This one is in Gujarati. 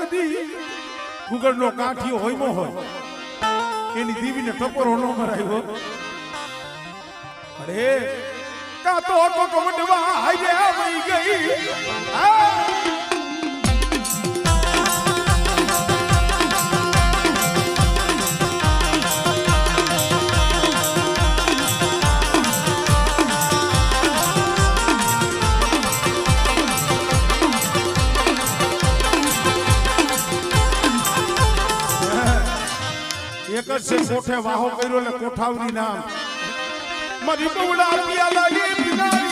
કદી ગુગળનો કાઠિયો હોયમો હોય એની દીવીને ટપરો નો મરાયો અરે કા તો કોકવડવા હાજે આવી ગઈ એક જ છે કોઠે વાહો કર્યો એટલે કોઠાવરી નામ મારી બહુડા પિયા લાગી બિનારી